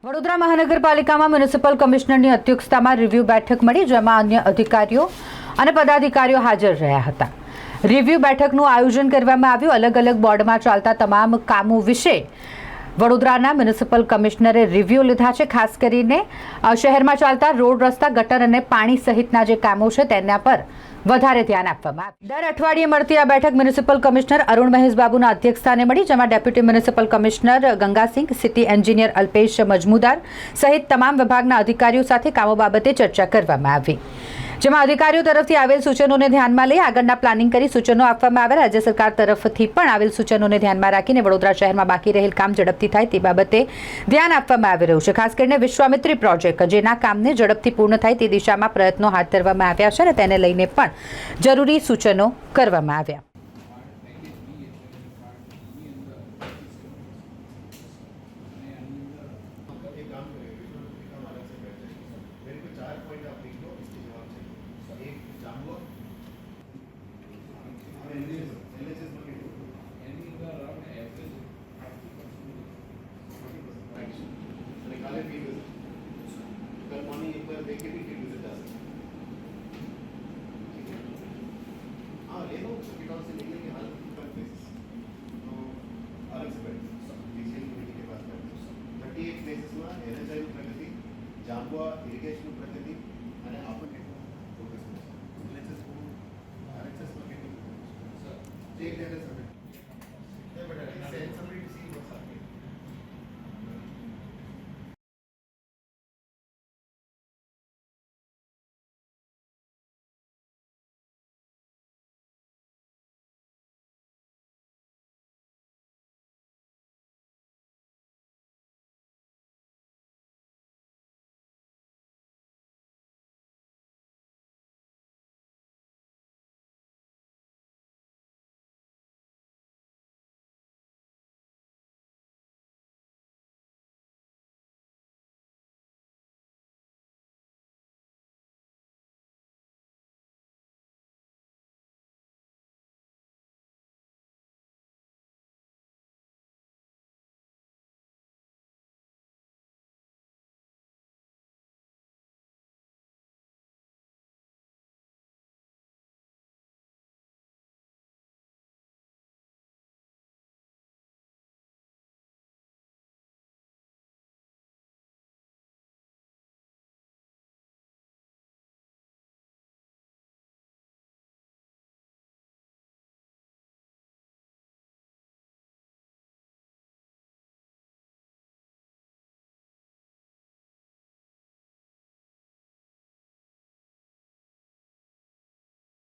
વડોદરા મહાનગરપાલિકામાં મ્યુનિસિપલ કમિશનરની અધ્યક્ષતામાં રિવ્યુ બેઠક મળી, જેમાં અન્ય અધિકારીઓ અને પદાધિકારીઓ હાજર રહ્યા હતા. રિવ્યુ બેઠકનું આયોજન કરવામાં આવ્યું. અલગ અલગ બોર્ડમાં ચાલતા તમામ કામો વિશે વડોદરાના મ્યુનિસિપલ કમિશનરે રિવ્યુ લીધા છે. ખાસ કરીને શહેરમાં ચાલતા રોડ, રસ્તા, ગટર અને પાણી સહિતના જે કામો છે તેના પર વધારે ધ્યાન આપવામાં આવ્યું. દર અઠવાડિયે મળતી આ બેઠક મ્યુનિસિપલ કમિશનર અરુણ મહેશ બાબુના અધ્યક્ષસ્થાને મળી, જેમાં deputy municipal commissioner Gangasingh, city engineer Alpesh Majmudar સહિત તમામ વિભાગના અધિકારીઓ સાથે કામો બાબતે ચર્ચા કરવામાં આવી, જેમાં અધિકારીઓ તરફથી આવેલ સૂચનોને ધ્યાનમાં લઈ આગળના પ્લાનિંગ કરી સૂચનો આપવામાં આવ્યા. રાજ્ય સરકાર તરફથી પણ આવેલ સૂચનોને ધ્યાનમાં રાખીને વડોદરા શહેરમાં બાકી રહેલ કામ ઝડપથી થાય તે બાબતે ધ્યાન આપવામાં આવી રહ્યું છે. ખાસ કરીને વિશ્વામિત્રી પ્રોજેક્ટ, જેના કામને ઝડપથી પૂર્ણ થાય તે દિશામાં પ્રયત્નો હાથ ધરવામાં આવ્યા છે અને તેને લઈને પણ જરૂરી સૂચનો કરવામાં આવ્યા. जांबुआ इरिगेशन प्रगति